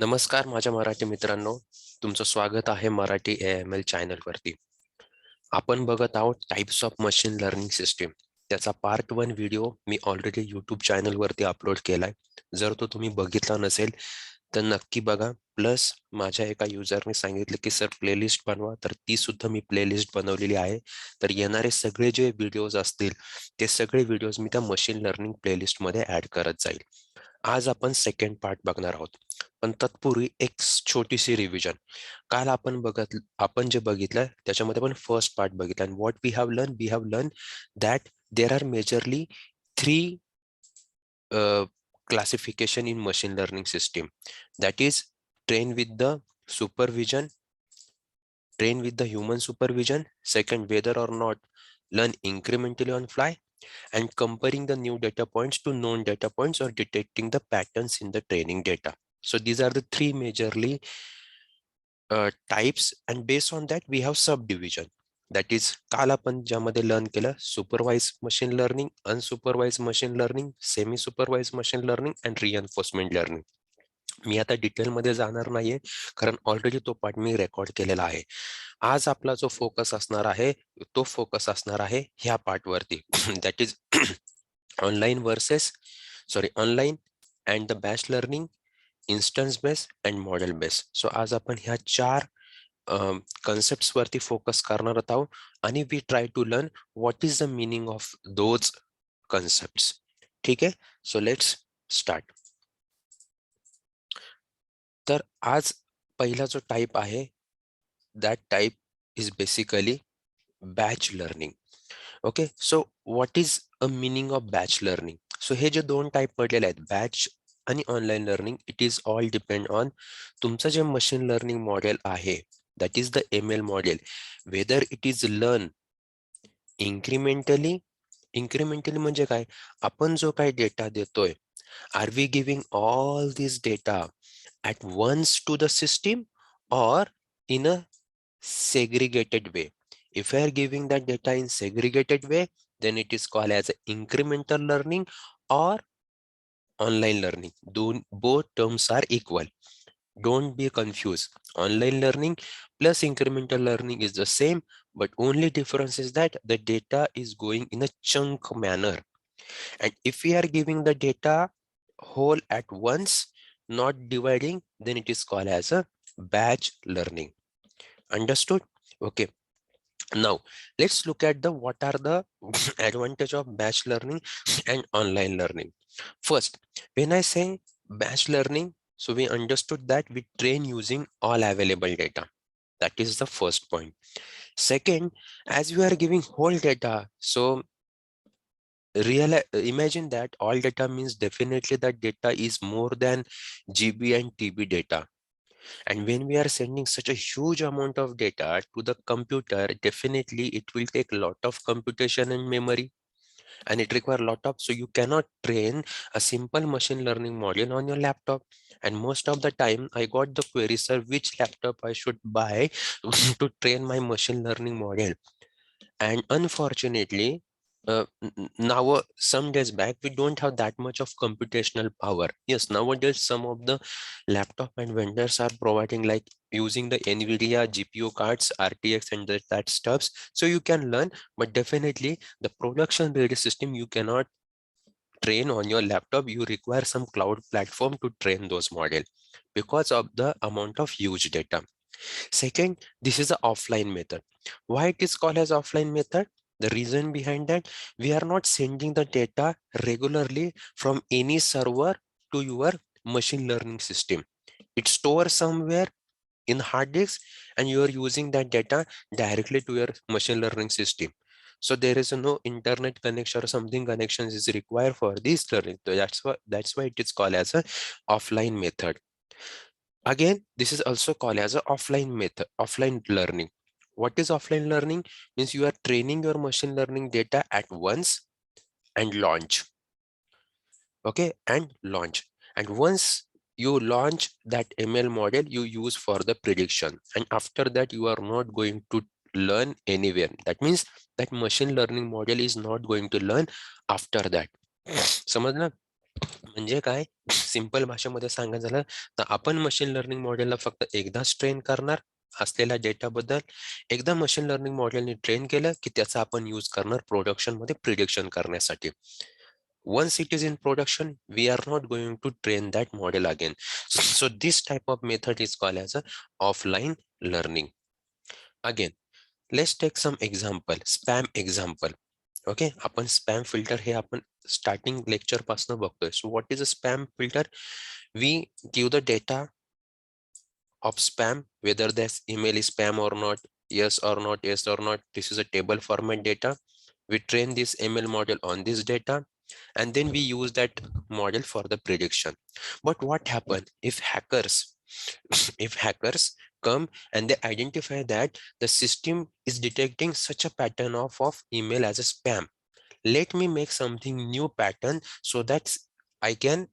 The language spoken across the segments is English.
नमस्कार माझ्या मराठी मित्रांनो, तुमचं स्वागत आहे मराठी AML चॅनलवरती. आपण बघत आहोत types of machine learning system. त्याचा पार्ट 1 व्हिडिओ मी ऑलरेडी यूट्यूब चॅनलवरती अपलोड केलाय. जर तो तुम्ही बघितला नसेल तर नक्की बघा. प्लस माझ्या एका युजरने सांगितले की सर प्लेलिस्ट बनवा, तर ती सुद्धा मी प्लेलिस्ट बनवलेली आहे. तर येणारे सगळे जे व्हिडिओज असतील ते सगळे व्हिडिओज मी त्या मशीन लर्निंग प्लेलिस्टमध्ये ऍड करत जाईल. आज आपण सेकंड पार्ट बघणार आहोत, पण तत्पूर्वी एक छोटीशी रिव्हिजन. काल आपण जे बघितलं त्याच्यामध्ये आपण फर्स्ट पार्ट बघितला. And what we have learn that there are majorly three classification in machine learning system, that is train with the supervision, train with the human supervision. Second, whether or not learn incrementally on fly, and comparing the new data points to known data points or detecting the patterns in the training data. So these are the three majorly types, and based on that we have subdivision. That is काल आपण ज्यामध्ये learn केलं supervise machine learning, unsupervise machine learning, semi supervise machine learning and reinforcement learning. मी आता डिटेलमध्ये जाणार नाहीये कारण ऑलरेडी तो पार्ट मी रेकॉर्ड केलेला आहे. आज आपला जो फोकस असणार आहे तो फोकस असणार आहे ह्या पार्टवरती. That is online versus online and the batch learning, instance base and model base. So आज आपण ह्या चार कन्सेप्ट वरती फोकस करणार आहोत आणि we try to learn what is the meaning of those concept. ठीक आहे, सो लेट्स स्टार्ट. तर आज पहिला जो टाइप आहे that type is basically batch learning. Okay, so what is a meaning of batch learning? So हे जे दोन टाइप पडलेले आहेत बॅच आणि online learning, it is all depend on तुमचं जे मशीन लर्निंग मॉडेल आहे, that is the ML model, whether it is learn incrementally. Incrementally म्हणजे काय? आपण जो काही डेटा देतोय, are we giving all this data at once to the system or in a segregated way? If I are giving that data in segregated way, then it is called as incremental learning or online learning. Both terms are equal. Don't be confused. Online learning plus incremental learning is the same, but only difference is that the data is going in a chunk manner. And if we are giving the data whole at once, not dividing, then it is called as a batch learning. Understood? Okay. Now let's look at the what are the advantage of batch learning and online learning. First, when I say batch learning, so we understood that we train using all available data. That is the first point. Second, as we are giving whole data, so imagine that all data means definitely that data is more than GB and TB data. And when we are sending such a huge amount of data to the computer, definitely it will take a lot of computation and memory, and it requires a lot of, so you cannot train a simple machine learning model on your laptop. And most of the time I got the query, sir, which laptop I should buy to train my machine learning model. And unfortunately, now some days back we don't have that much of computational power. Yes, nowadays some of the laptop and vendors are providing, like using the NVIDIA GPU cards, RTX and that stuffs, so you can learn. But definitely the production based system you cannot train on your laptop. You require some cloud platform to train those model because of the amount of huge data. Second, this is the offline method. Why it is called as offline method? The reason behind that, we are not sending the data regularly from any server to your machine learning system. It's stored somewhere in hard disk and you are using that data directly to your machine learning system. So there is no internet connection or something connections is required for this learning. So that's why it is called as a offline method. Again, this is also called as a offline method, offline learning. What is offline learning? Means you are training your machine learning data at once and launch. Okay, and launch. And once you launch that ML model, you use for the prediction. And after that, you are not going to learn anywhere. That means that machine learning model is not going to learn after that. समझना? म्हणजे काय, simple भाषेमध्ये सांगायचं झालं तर आपण machine learning मॉडेलला फक्त एकदाच ट्रेन करणार असलेल्या डेटाबद्दल. एकदा मशीन लर्निंग मॉडेलने ट्रेन केलं की त्याचा आपण यूज करणार प्रोडक्शन मध्ये प्रिडिक्शन करण्यासाठी. Once it is in production, we are not going to train that model again. So this type of method is called as a offline learning. Again, let's take some example, spam example. Okay, आपण spam filter हे आपण starting lecture पासून बघतोय. So what is a spam filter? We give the data of spam, whether this email is spam or not, yes or not, yes or not. This is a table format data. We train this ML model on this data, and then we use that model for the prediction. But what happens if hackers, if hackers come and they identify that the system is detecting such a pattern of email as a spam? Let me make something new pattern so that I can,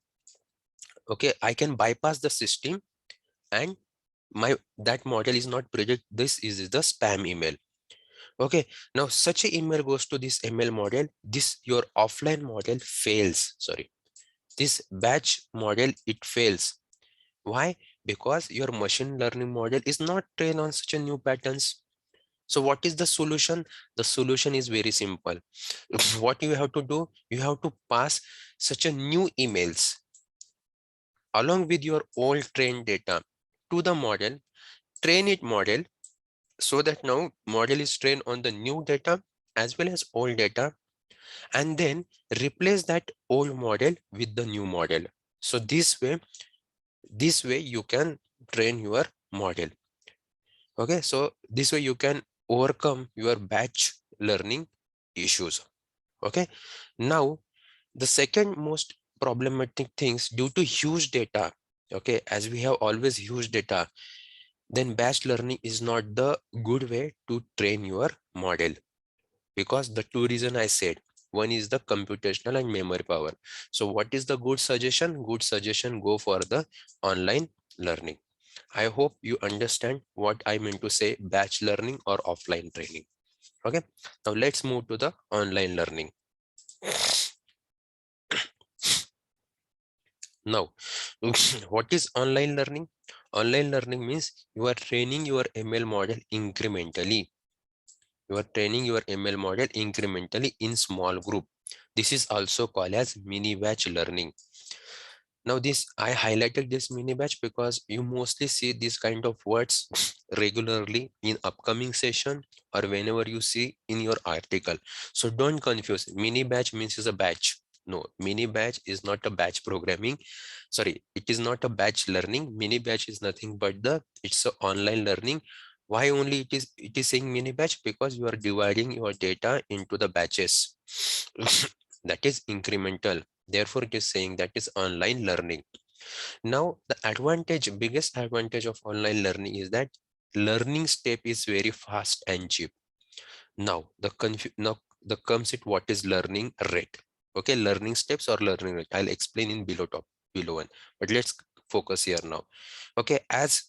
okay, I can bypass the system, and my that model is not predict this is the spam email. Okay, now such a email goes to this ML model. This your offline model fails. Sorry, this batch model it fails. Why? Because your machine learning model is not trained on such a new patterns. So what is the solution? The solution is very simple. What you have to do, you have to pass such a new emails along with your old trained data to the model, train it model, so that now model is trained on the new data as well as old data, and then replace that old model with the new model. So this way you can train your model. Okay, so this way you can overcome your batch learning issues. Okay, now the second most problematic things due to huge data. Okay, as we have always huge data, then batch learning is not the good way to train your model, because the two reason I said, one is the computational and memory power. So what is the good suggestion? Good suggestion, go for the online learning. I hope you understand what I mean to say batch learning or offline training. Okay, now let's move to the online learning. Now, what is online learning? Online learning means you are training your ML model incrementally. You are training your ML model incrementally in small group. This is also called as mini batch learning. Now this, I highlighted this mini batch because you mostly see these kind of words regularly in upcoming session or whenever you see in your article. So don't confuse. Mini batch means is a batch. No, mini batch is not a batch programming. Sorry, it is not a batch learning. Mini batch is nothing but it's a online learning. Why only it is saying mini batch? Because you are dividing your data into the batches. That is incremental. Therefore, it is saying that is online learning. Now, the biggest advantage of online learning is that learning step is very fast and cheap. Now, the comes it what is learning rate. Okay, learning steps or learning rate. I'll explain in below one. But let's focus here now. Okay, as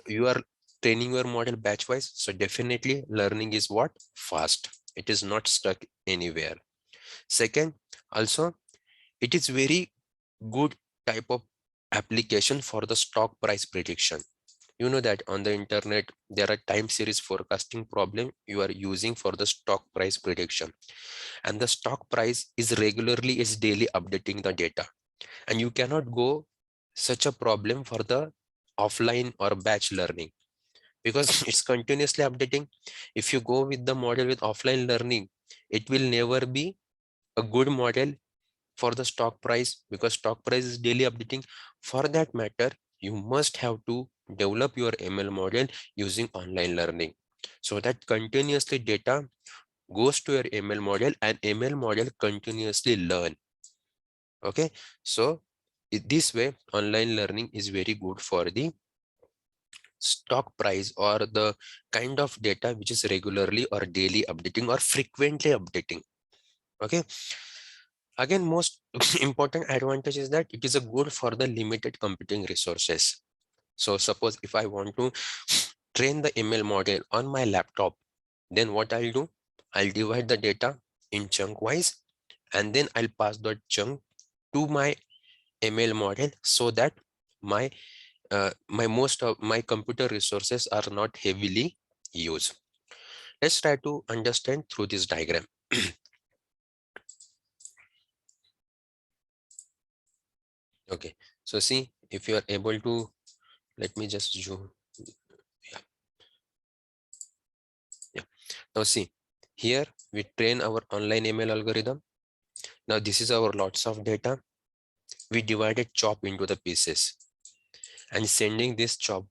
you are training your model batch wise, so definitely learning is what? Fast. It is not stuck anywhere. Second, also it is very good type of application for the stock price prediction. You know that on the internet there are time series forecasting problem you are using for the stock price prediction, and the stock price is daily updating the data, and you cannot go such a problem for the offline or batch learning because it's continuously updating. If you go with the model with offline learning, it will never be a good model for the stock price because stock price is daily updating. For that matter, you must have to develop your ML model using online learning so that continuously data goes to your ML model and ML model continuously learn. Okay, so this way online learning is very good for the stock price or the kind of data which is regularly or daily updating or frequently updating. Okay, again, most important advantage is that it is a good for the limited computing resources. So suppose if I want to train the ML model on my laptop, then what I'll do, I'll divide the data in chunk wise, and then I'll pass that chunk to my ML model so that my most of my computer resources are not heavily used. Let's try to understand through this diagram. Okay, so see, if you are able to, let me just zoom. Yeah, yeah. Now see, here we train our online ML algorithm. Now this is our lots of data. We divided chop into the pieces and sending this chop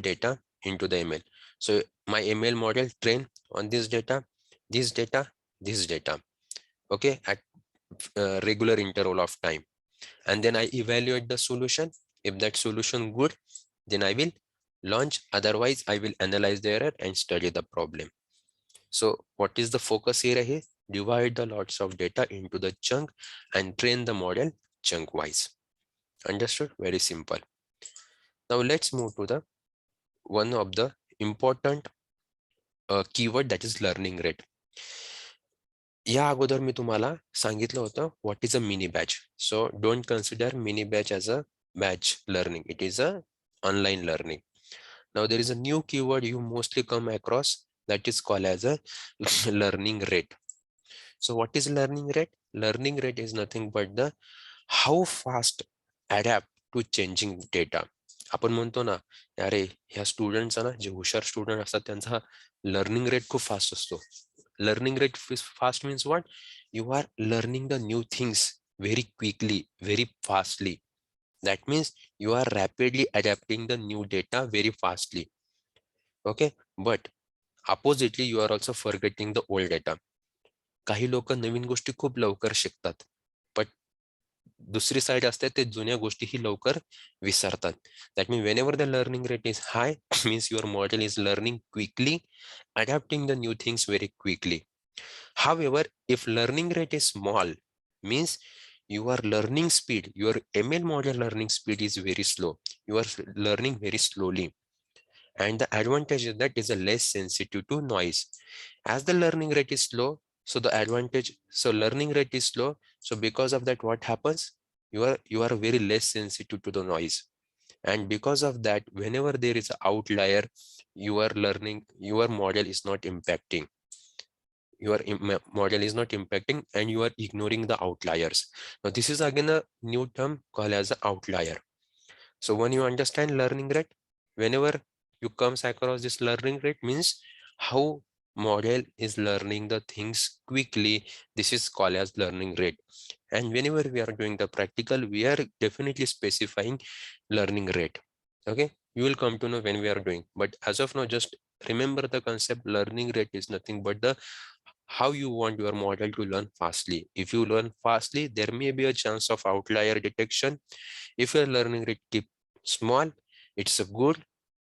data into the ML. So my ML model train on this data, this data, this data. Okay, at regular interval of time, and then I evaluate the solution. If that solution good, then I will launch. Otherwise, I will analyze the error and study the problem. So what is the focus here? Divide the lots of data into the chunk and train the model chunk wise. Understood? Very simple. Now let's move to the one of the important keyword, that is learning rate. या अगोदर मी तुम्हाला सांगितलं होतं what is a mini batch. So don't consider mini batch as a batch learning. It is a online learning. Now there is a new keyword you mostly come across, that is called as a learning rate. So what is learning rate? Learning rate is nothing but the how fast adapt to changing data. आपण म्हणतो ना, अरे ह्या स्टुडंट्सना जे हुशार student असतात त्यांचा learning rate खूप fast असतो. Learning rate fast means what? You are learning the new things very quickly, very fastly. That means you are rapidly adapting the new data very fastly. Okay, but oppositely you are also forgetting the old data. काही लोक नवीन गोष्टी खूप लवकर शिकतात, but दुसरी side असते ते जुन्या गोष्टी ही लवकर विसरतात. That means whenever the learning rate is high, means your model is learning quickly, adapting the new things very quickly. However, if learning rate is small, means your learning speed, your ML model learning speed is very slow. You are learning very slowly. And the advantage is that is a less sensitive to noise. As the learning rate is slow, so the advantage, so learning rate is slow. So because of that, what happens? You are very less sensitive to the noise. And because of that, whenever there is an outlier, your model is not impacting. Your model is not impacting and you are ignoring the outliers. Now this is again a new term called as an outlier. So when you understand learning rate, whenever you comes across this learning rate, means how model is learning the things quickly, this is called as learning rate. And whenever we are doing the practical, we are definitely specifying learning rate. Okay, you will come to know when we are doing, but as of now, just remember the concept. Learning rate is nothing but the how you want your model to learn fastly. If you learn fastly, there may be a chance of outlier detection. If your learning rate keep small, it's a good,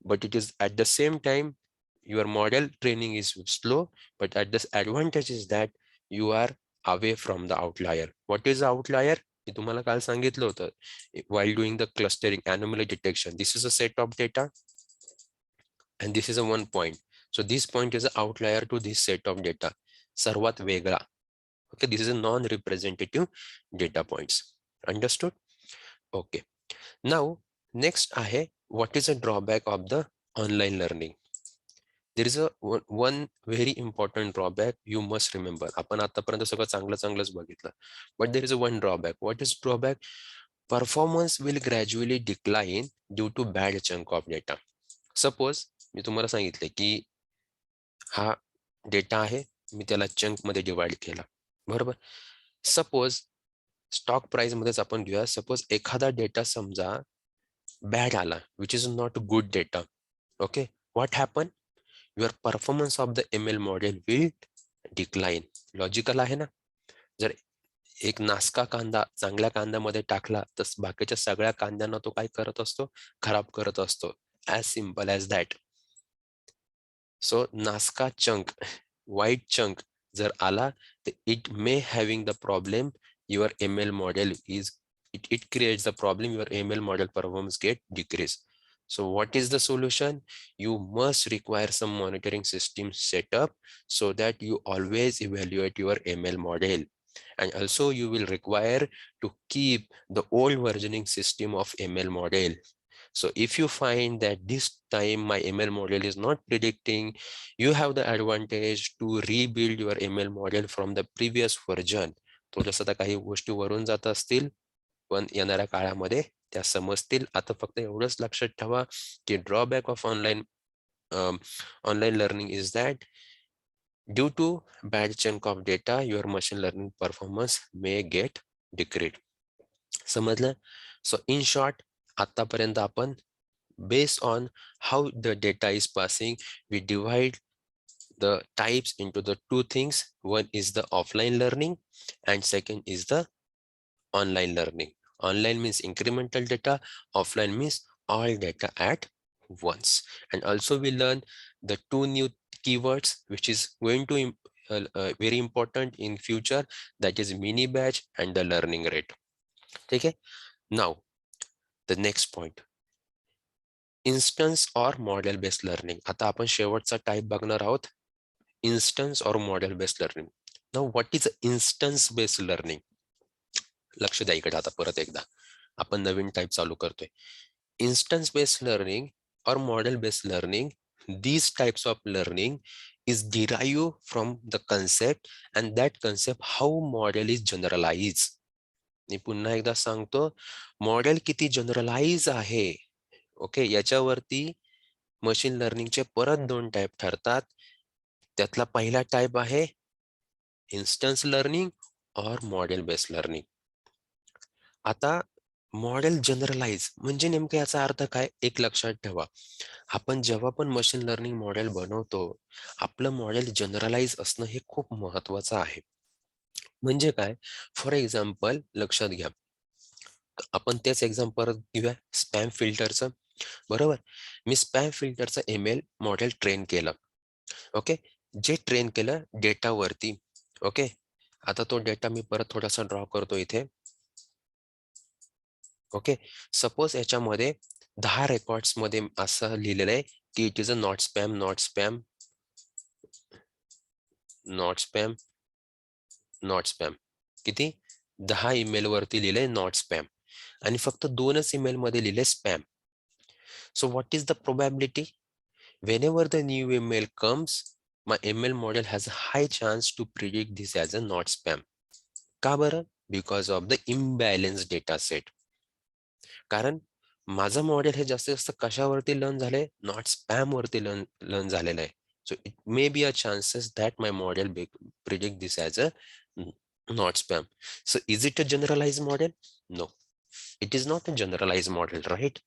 but it is at the same time your model training is slow, but at this advantage is that you are away from the outlier. What is the outlier? मी तुम्हाला काल सांगितलं होतं, while doing the clustering anomaly detection, this is a set of data and this is a one point. So this point is an outlier to this set of data. सर्वात वेगळा. Okay, this is a non-representative data points. Understood? Okay. Now, next आहे, what is a drawback of the online learning? There is a one very important drawback you must remember. आपण आतापर्यंत सगळं चांगलंच बघितलं. But there is a one drawback. What is drawback? Performance will gradually decline due to bad chunk of data. Suppose मी तुम्हाला सांगितले की हा data आहे, मी त्याला चंक मध्ये डिवाइड केला, बरोबर. सपोज स्टॉक प्राइस मध्येच आपण घेऊया. सपोज एखादा डेटा समजा बॅड आला, which is not good data. Okay, what happen? Your performance of the ML model will decline. Logical आहे ना. जर एक नासका कांदा चांगल्या कांद्यामध्ये टाकला तर बाकीच्या सगळ्या कांद्यांना तो काय करत असतो? खराब करत असतो. As simple as that. So नासका चंक, white chunk जर आला, it may having the problem your ML model is, it creates the problem your ML model performance get decrease. So what is the solution? You must require some monitoring system setup so that you always evaluate your ML model. And also you will require to keep the old versioning system of ML model. So if you find that this time my ML model is not predicting, you have the advantage to rebuild your ML model from the previous version. थोडंसं आता काही गोष्टी वरून जात असतील, पण येणाऱ्या काळामध्ये त्या समजतील. आता फक्त एवढंच लक्षात ठेवा की drawback of online learning is that due to bad chunk of data, your machine learning performance may get decreased. समजलं? So in short, आतापर्यंत आपण based on how the data is passing, we divide the types into the two things. One is the offline learning and second is the online learning. Online means incremental data, offline means all data at once. And also we learn the two new keywords which is going to very important in future, that is mini batch and the learning rate. Okay, now the next point, instance or model based learning. आता आपण शेवटचा type बघणार आहोत, instance or model based learning. Now what is instance based learning? लक्ष द्या इकडे आता परत एकदा आपण नवीन टाइप चालू करतोय. Instance based learning or model based learning, these types of learning is derived from the concept, and that concept how model is generalized. मी पुन्हा एकदा सांगतो, मॉडेल किती जनरलाइज आहे, ओके, याच्यावरती मशीन लर्निंगचे परत दोन टाइप ठरतात. त्यातला पहिला टाइप आहे इन्स्टन्स लर्निंग और मॉडेल बेस्ड लर्निंग. आता मॉडेल जनरलाइज म्हणजे नेमकं याचा अर्थ काय, एक लक्षात ठेवा, आपण जेव्हा पण मशीन लर्निंग मॉडेल बनवतो, आपलं मॉडेल जनरलाइज असणं हे खूप महत्वाचं आहे. म्हणजे काय, फॉर एक्झाम्पल लक्षात घ्या, आपण तेच एक्झाम्पल परत घेऊया स्पॅम फिल्टरचं. बरोबर, मी स्पॅम फिल्टरचं ML मॉडेल ट्रेन केलं. ओके, जे ट्रेन केलं डेटावरती. ओके, आता तो डेटा मी परत थोडासा ड्रॉ करतो इथे. ओके, सपोज याच्यामध्ये 10 रेकॉर्ड्स मध्ये असं लिहिलेलं आहे की it is a not spam, not spam, not spam, not spam. किती, 10 ईमेल वरती लिहिलंय नॉट स्पॅम आणि फक्त 2च ईमेल मध्ये लिहिले spam. So what is the probability, whenever the new email comes, my ML model has a high chance to predict this as a not spam. का बरं, because of the imbalanced data set. कारण माझं model हे जास्तीत जास्त कशावरती learn झाले, not spam वरती learn झालेलं आहे. So it may be a chances that my model predict this as a not spam. So is it a generalized model? No, it is not a generalized model, right?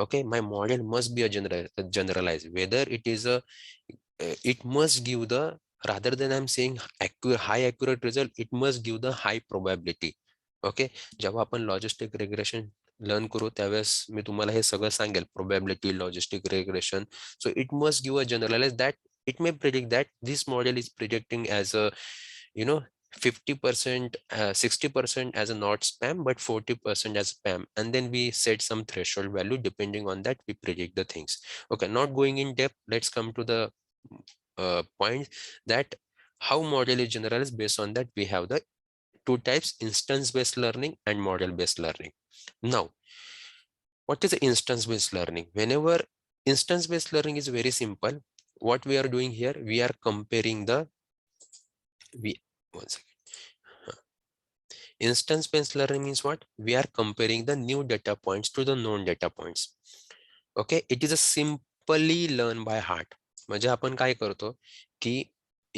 Okay, my model must be a generalized, whether it is a it must give the, rather than I'm saying high accurate result, it must give the high probability. Okay, जेव्हा आपण logistic regression learn करू त्यावेळेस मी तुम्हाला हे सगळं सांगेल, probability, logistic regression. So it must give a generalize that it may predict that this model is predicting as a, you know, 50%, 60% as a not spam, but 40% as spam. And then we set some threshold value. Depending on that, we predict the things. Okay, not going in depth, let's come to the point that how model is generalized. Based on that, we have the two types, instance-based learning and model-based learning. Now, what is instance-based learning? Whenever instance-based learning is very simple, what we are doing here, we are comparing the, one second. Instance-based learning means what? We are comparing the new data points to the known data points. Okay, it is a simply learn by heart. म्हणजे आपण काय करतो की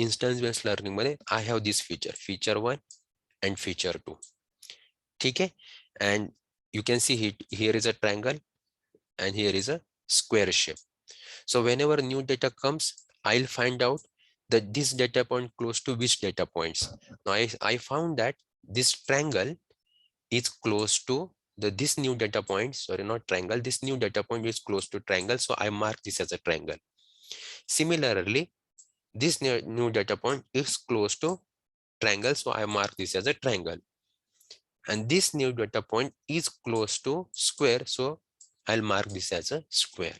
instance based learning मध्ये I have this feature 1 and feature 2. ठीक है, and you can see here is a triangle and here is a square shape. So whenever new data comes, I'll find out that this data point close to which data points. Now I found that this triangle is close to this new data point, sorry, not triangle, this new data point is close to triangle, so I mark this as a triangle. Similarly, this new data point is close to triangle, so I mark this as a triangle. And this new data point is close to square, so I'll mark this as a square.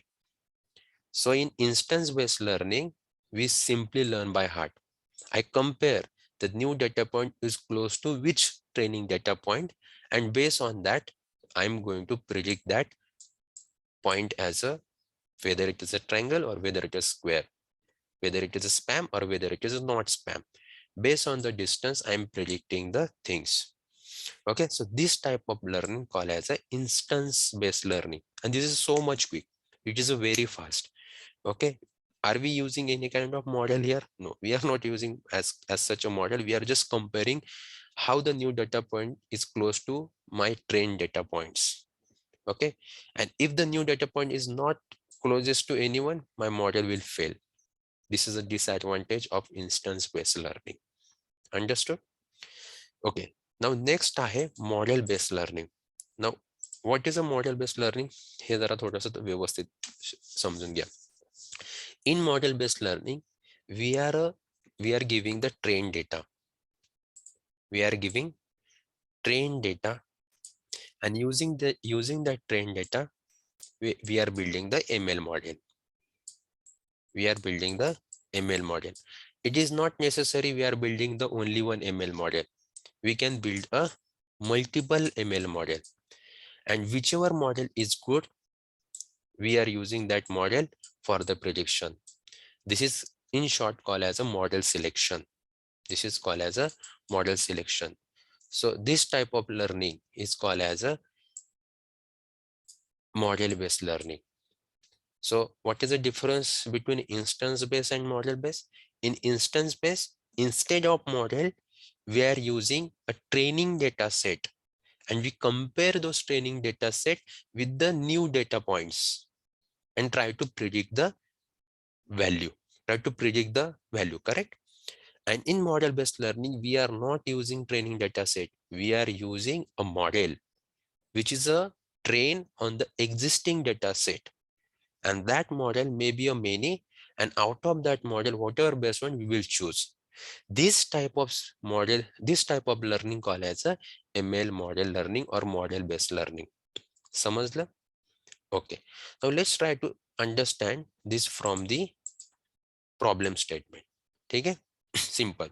So in instance-based learning, we simply learn by heart. I compare the new data point is close to which training data point, and based on that, I'm going to predict that point as a whether it is a triangle or whether it is square, whether it is a spam or whether it is not spam. Based on the distance, I'm predicting the things. Okay, so this type of learning called as a instance-based learning, and this is so much quick. It is a very fast. Okay, are we using any kind of model here? No, we are not using as such a model. We are just comparing how the new data point is close to my trained data points. Okay, and if the new data point is not closest to anyone, my model will fail. This is a disadvantage of instance-based learning. Understood? Okay. Now next आहे model based learning. Now what is a model based learning? हे जरा थोडंसं व्यवस्थित समजून घ्या. In model based learning, we are giving the trained data. We are giving trained data, and using that trained data, we are building the ML model. We are building the ML model. It is not necessary we are building the only one ML model. We can build a multiple ML model, and whichever model is good, we are using that model for the prediction. This is in short called as a model selection. This is called as a model selection. So this type of learning is called as a model based learning. So what is the difference between instance based and model based? In instance based, instead of model, we are using a training data set, and we compare those training data set with the new data points and try to predict the value. Correct? And in model based learning, we are not using training data set. We are using a model, which is a train on the existing data set. And that model may be a many, and out of that model, whatever best one we will choose. This type of model, this type of learning called as a ML model learning or model based learning. समझला? Okay. Now let's try to understand this from the problem statement. ठीक आहे? Simple.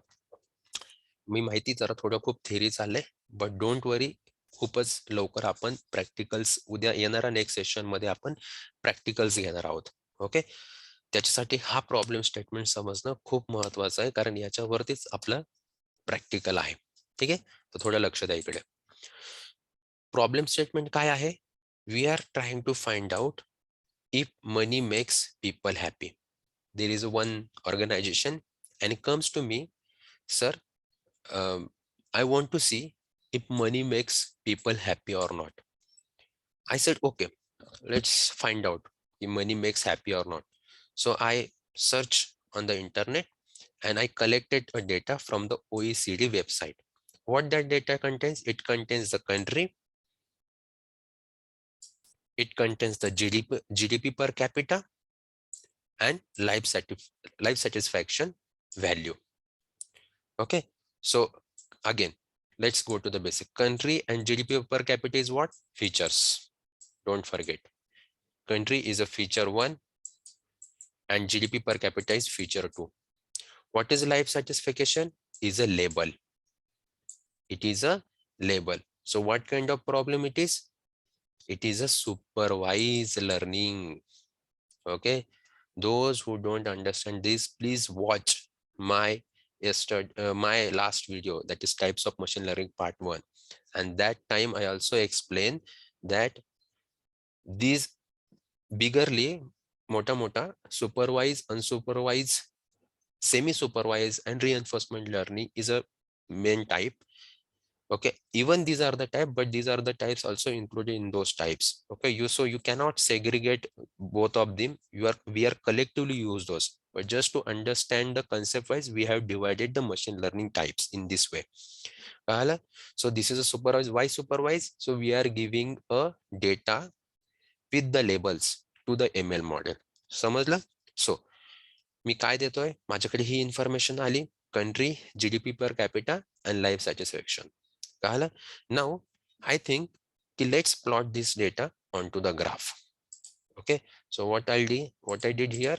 मी माहिती जरा थोडं खूप theory चाललंय, but don't worry, खूपच लवकर आपण प्रॅक्टिकल्स उद्या येणाऱ्या नेक्स्ट सेशन मध्ये आपण प्रॅक्टिकल्स घेणार आहोत. ओके, त्याच्यासाठी हा प्रॉब्लेम स्टेटमेंट समजणं खूप महत्वाचं आहे, कारण याच्यावरतीच आपलं प्रॅक्टिकल आहे. ठीक आहे, तर थोडं लक्ष द्या इकडे. प्रॉब्लेम स्टेटमेंट काय आहे? We are trying to find out if money makes people happy. There is one organization and it comes to me, sir, I want to see if money makes people happy or not. I said, okay, let's find out if money makes happy or not. So I searched on the internet and I collected a data from the OECD website. What that data contains? It contains the country, it contains the GDP per capita, and life satisfaction value. Okay, so again, let's go to the basic. Country and GDP per capita is what? Features. Don't forget, country is a feature 1 and GDP per capita is feature 2. What is life satisfaction? Is a label. It is a label. So what kind of problem it is? It is a supervised learning. Okay, those who don't understand this, please watch my my last video, that is types of machine learning part 1, and that time I also explained that these biggerly mota supervised, unsupervised, semi-supervised and reinforcement learning is a main type. Okay, even these are the type, but these are the types also included in those types. Okay, so you cannot segregate both of them. We are collectively use those, but just to understand the concept wise, we have divided the machine learning types in this way. So this is a supervised. Why supervised? So we are giving a data with the labels to the ML model. समजलं? So मी काय देतोय? माझ्याकडे ही information आली, country, GDP per capita and life satisfaction. Now I think let's plot this data onto the graph. Okay, so what I did here,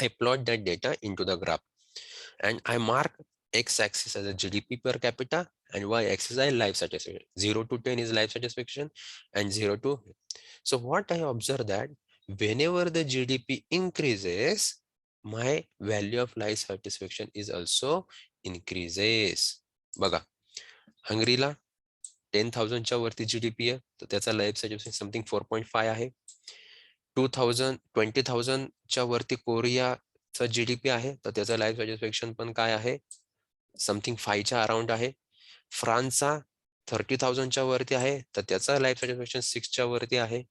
I plot that data into the graph and I mark x-axis as a GDP per capita and y-axis is life satisfaction. 0 to 10 is life satisfaction and 0 to. So what I observe that whenever the GDP increases, my value of life satisfaction is also increases. बघा, हंगरीला 10,000च्या वरती GDP आहे तर त्याचा life satisfaction something 4.5 आहे. 20,000च्या वरती कोरियाचा GDP आहे तर त्याचा लाईफ सॅटिस्फॅक्शन पण काय आहे, समथिंग 5च्या अराउंड आहे. फ्रान्सचा 30,000च्या वरती आहे तर त्याचा लाईफ सॅटिस्फॅक्शन 6च्या वरती आहे.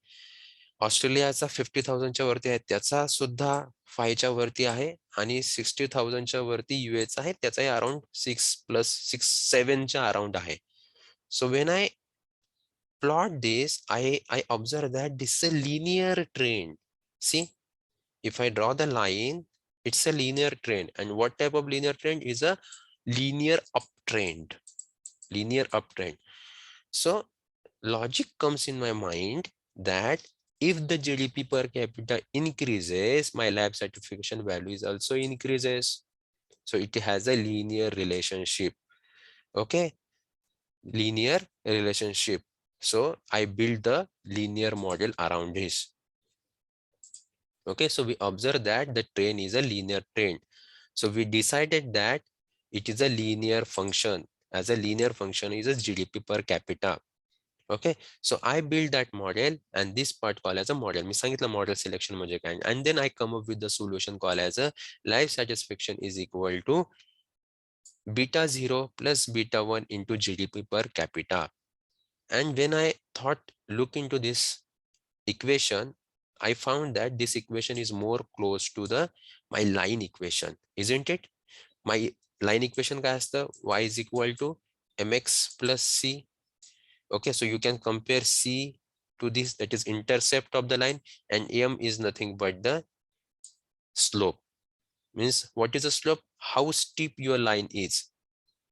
ऑस्ट्रेलियाचा 50,000च्या वरती आहे त्याचा सुद्धा 5च्या वरती आहे आणि 60,000च्या वरती यूएचा आहे त्याचाही अराउंड 6+6-7च्या अराउंड आहे. So when I plot this, I observe that this is a linear trend. See, if I draw the line, it's a linear trend. And what type of linear trend is a linear uptrend? Linear uptrend. So logic comes in my mind that if the GDP per capita increases, my life satisfaction value is also increases. So it has a linear relationship. Okay, linear relationship. So I build the linear model around this. Okay, so we observe that the train is a linear train. So we decided that it is a linear function. As a linear function is a GDP per capita. Okay, so I build that model and this part called as a model. मी सांगितलं model selection म्हणजे काय, and then I come up with the solution called as a life satisfaction is equal to beta 0 plus beta 1 into GDP per capita. And when I look into this equation, I found that this equation is more close to my line equation, isn't it? My line equation काय असतं, y is equal to mx plus c. Okay, so you can compare c to this, that is intercept of the line, and m is nothing but the slope. Means what is the slope? How steep your line is.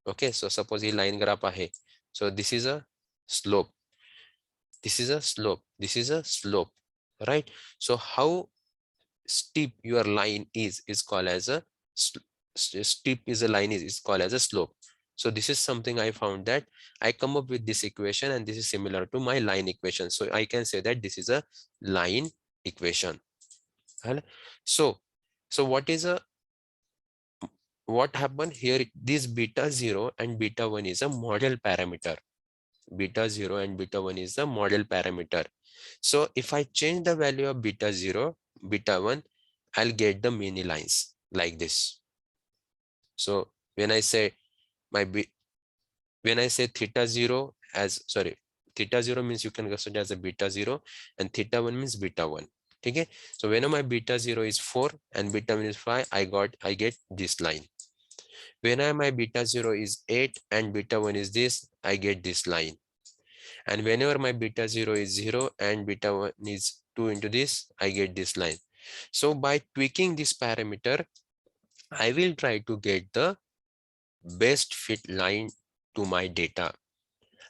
Okay, so suppose he line graph ahe. So this is a slope. This is a slope. This is a slope, right? So how steep your line is called as a steep is a line is called as a slope. So this is something I found that I come up with this equation and this is similar to my line equation. So I can say that this is a line equation. So what happened here? This beta 0 and beta 1 is a model parameter. Beta 0 and beta 1 is the model parameter. So if I change the value of beta 0, beta 1, I'll get the mini lines like this. So when I say theta 0 as, sorry, theta 0 means you can consider as a beta 0 and theta 1 means beta 1. Okay, so when my beta 0 is 4 and beta 1 is 5, I get this line. When my beta 0 is 8 and beta 1 is this, I get this line. And whenever my beta 0 is 0 and beta 1 is 2 into this, I get this line. So by tweaking this parameter, I will try to get the best fit line to my data.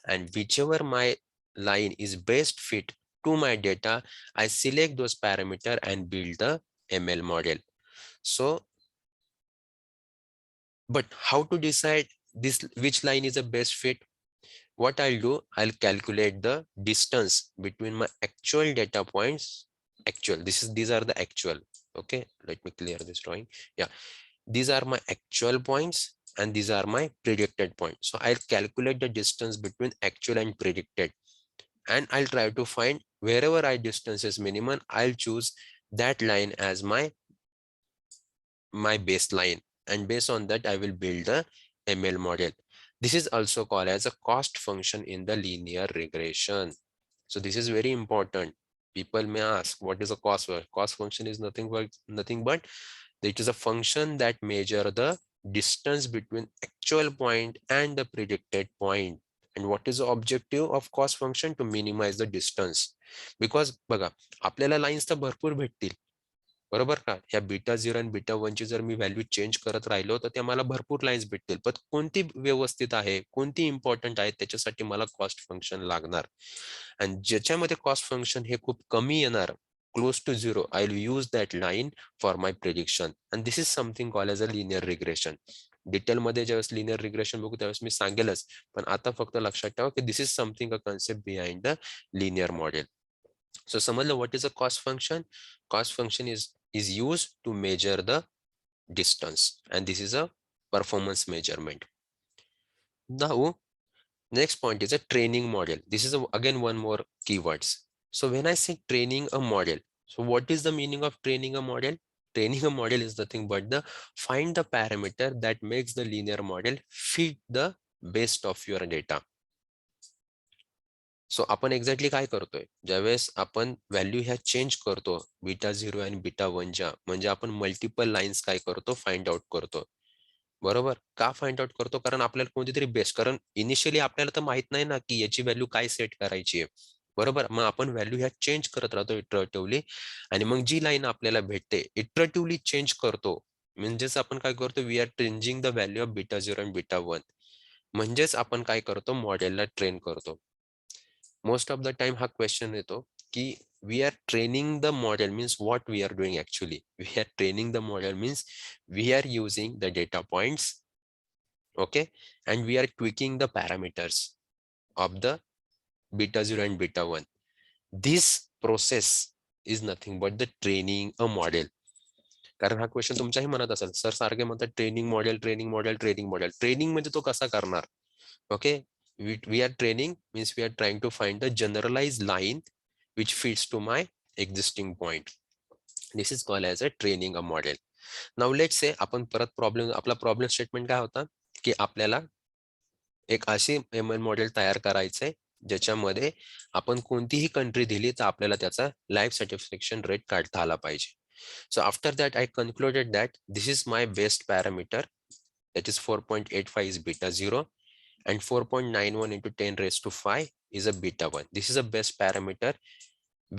And whichever my line is best fit to my data, I select those parameter and build the ML model. So, but how to decide which line is the best fit? What I'll do, I'll calculate the distance between my actual data points. These are the actual. Okay, let me clear this drawing. Yeah, these are my actual points and these are my predicted points. So I'll calculate the distance between actual and predicted, and I'll try to find wherever I distance is minimum, I'll choose that line as my baseline, and based on that I will build the ML model. This is also called as a cost function in the linear regression. So this is very important. People may ask, what is a cost function? Cost function is nothing but it is a function that measure the distance between actual point and the predicted point. And what is the objective of cost function? To minimize the distance. Because बघा, आपल्याला lines तर भरपूर भेटतील, बरोबर का? ह्या beta 0 आणि beta 1 ची जर मी व्हॅल्यू चेंज करत राहिलो तर त्या मला भरपूर लाईन्स भेटतील, पण कोणती व्यवस्थित आहे, कोणती इम्पॉर्टंट आहे, त्याच्यासाठी मला कॉस्ट फंक्शन लागणार. आणि ज्याच्यामध्ये कॉस्ट फंक्शन हे खूप कमी येणार, close to zero, I will use that line for my prediction. And this is something called as a linear regression. डिटेलमध्ये ज्यावेळेस लिनियर रिग्रेशन बघू त्यावेळेस मी सांगेलच, पण आता फक्त लक्षात ठेवा की this is something a concept behind the linear model. So समजलं what is a cost function. Cost function is used to measure the distance, and this is a performance measurement. Now next point is a training model. This is again one more keywords. So when I say training a model, so what is the meaning of training a model? Training a model is nothing but the find the parameter that makes the linear model fit the best of your data. सो आपण exactly काय करतोय, ज्यावेळेस आपण value ह्या change करतो β0 आणि β1च्या, म्हणजे आपण मल्टिपल लाईन्स काय करतो फाइंड आउट करतो. बरोबर, का फाइंड आउट करतो? कारण आपल्याला कोणतीतरी बेस्ट, कारण इनिशियली आपल्याला तर माहित नाही ना की याची व्हॅल्यू काय सेट करायची आहे. बरोबर, मग आपण व्हॅल्यू ह्या चेंज करत राहतो इटरेटिव्हली, आणि मग जी लाईन आपल्याला भेटते इटरेटिव्हली चेंज करतो. म्हणजेच आपण काय करतो, we are changing the value of β0 आणि β1. म्हणजेच आपण काय करतो, मॉडेलला ट्रेन करतो. मोस्ट ऑफ द टाइम हा क्वेश्चन येतो की we are training the model means what we are doing. Actually we are training the model means we are using the data points, okay, and we are tweaking the parameters of the β0 and β1. This process is nothing but the training a model. कारण हा question तुमच्याही मनात असेल, sir सारखे म्हणतात training model, training model, training model. Training म्हणजे तो कसा करणार? Okay, we are training means we are trying to find the generalized line which fits to my existing point. This is called as a training a model. Now let's say आपण परत आपला problem statement काय होता की आपल्याला एक अशी ML model तयार करायचंय ज्याच्यामध्ये आपण कोणतीही कंट्री दिली तर आपल्याला त्याचा लाईफ सॅटिस्फॅक्शन रेट काढता आला पाहिजे. So after that I concluded that this is my best parameter, that is 4.85 is β0 and 4.91 into 10 raised to 5 is a β1. This is a best parameter.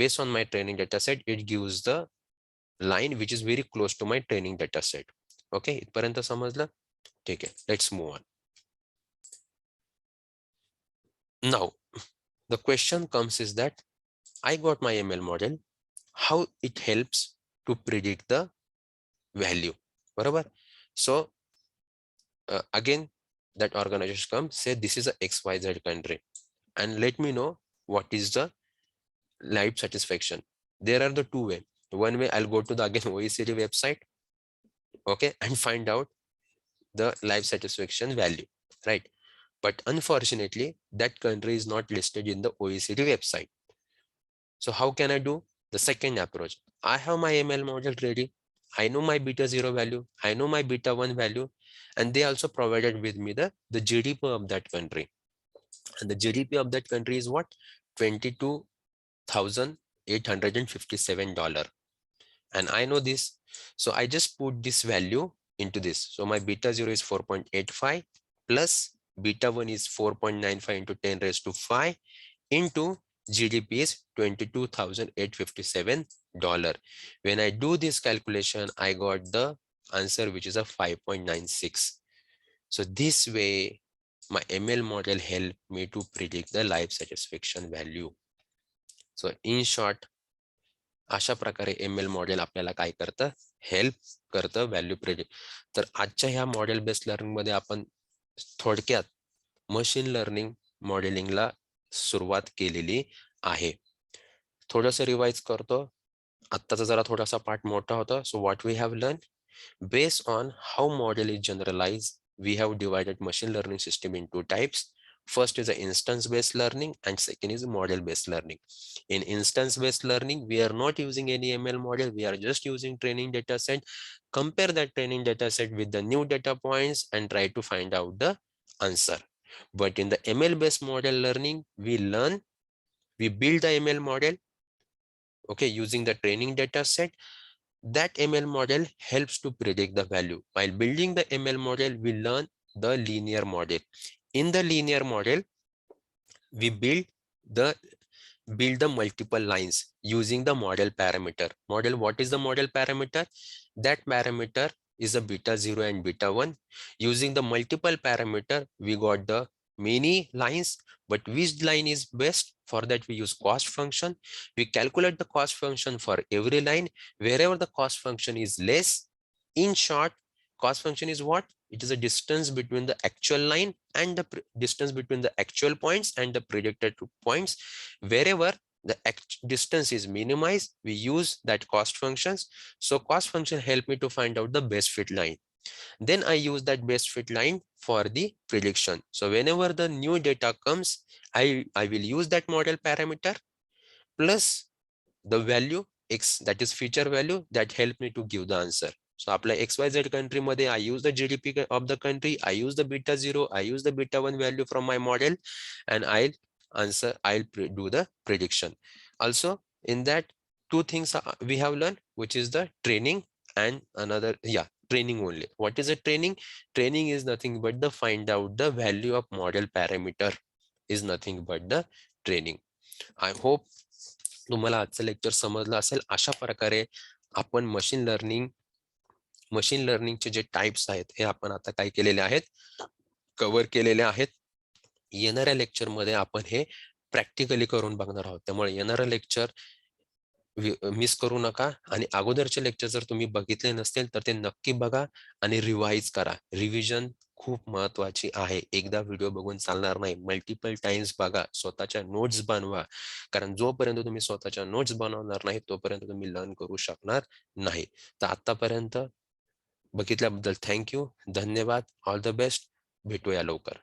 Based on my training data set, it gives the line which is very close to my training data set. Okay, इथपर्यंत समजलं? ठीक आहे, let's move on. Now the question comes is that I got my ML model, how it helps to predict the value. बरोबर. So again that organization comes, say this is a XYZ country and let me know what is the life satisfaction. There are the two way. One way I'll go to the again OECD website, okay, and find out the life satisfaction value, right? But unfortunately that country is not listed in the OECD website. So how can I do? The second approach, I have my ML model ready, I know my β0 value, I know my β1 value, and they also provided with me the GDP of that country. And the GDP of that country is what? $22,857. And I know this. So I just put this value into this. So my β0 is 4.85 plus β1 is 4.95 into 10 raised to 5 into GDP is $22,857. When I do this calculation, I got the answer which is a 5.96. So this way my ML model helped me to predict the life satisfaction value. So in short, अशा प्रकारे ML model आपल्याला काय करतं, help करतं value predict. तर आजच्या ह्या model based learning मध्ये आपण थोडक्यात मशीन लर्निंग मॉडेलिंगला सुरुवात केलेली आहे. थोडंसं रिवाइज करतो. आत्ताचा जरा थोडासा पार्ट मोठा होता. So what we have learn based on how model is generalized, we have divided machine learning system into types. First is the instance based learning and second is model based learning. In instance based learning, we are not using any ML model, we are just using training data set. Compare that training data set with the new data points and try to find out the answer. But in the ML based model learning, we build the ML model, okay, using the training data set. That ML model helps to predict the value. While building the ML model, we learn the linear model. In the linear model, we build the multiple lines using the model parameter. Model, what is the model parameter? That parameter is a β0 and β1. Using the multiple parameter, we got the many lines, but which line is best? For that we use cost function. We calculate the cost function for every line. Wherever the cost function is less, in short, cost function is what? It is a distance between the actual line and the distance between the actual points and the predicted points. Wherever the distance is minimized, we use that cost functions. So cost function help me to find out the best fit line. Then I use that best fit line for the prediction. So whenever the new data comes, I will use that model parameter plus the value x, that is feature value, that help me to give the answer. So apply XYZ country मध्ये I use the GDP of the country, I use the beta 0, I use the beta 1 value from my model, and I'll do the prediction. Also in that, two things we have learned, which is the training and another, yeah, training only. What is a training? Training is nothing but the find out the value of model parameter is nothing but the training. I hope तुम्हाला आजचं lecture समजलं असेल. अशा प्रकारे आपण machine लर्निंगचे जे types आहेत हे आपण आता काय केलेले आहेत, कव्हर केलेले आहेत. येणाऱ्या लेक्चर मध्ये आपण हे प्रॅक्टिकली करून बघणार आहोत. त्यामुळे येणारं लेक्चर मिस करू नका. आणि अगोदरचे लेक्चर जर तुम्ही बघितले नसतील तर ते नक्की बघा आणि रिवाइज करा. रिव्हिजन खूप महत्वाची आहे. एकदा व्हिडिओ बघून चालणार नाही, मल्टिपल टाइम्स बघा, स्वतःच्या नोट्स बनवा. कारण जोपर्यंत तुम्ही स्वतःच्या नोट्स बनवणार नाही तोपर्यंत तुम्ही लर्न करू शकणार नाही. तर आतापर्यंत बघितल्याबद्दल थँक्यू, धन्यवाद, ऑल द बेस्ट. भेटूया लवकर.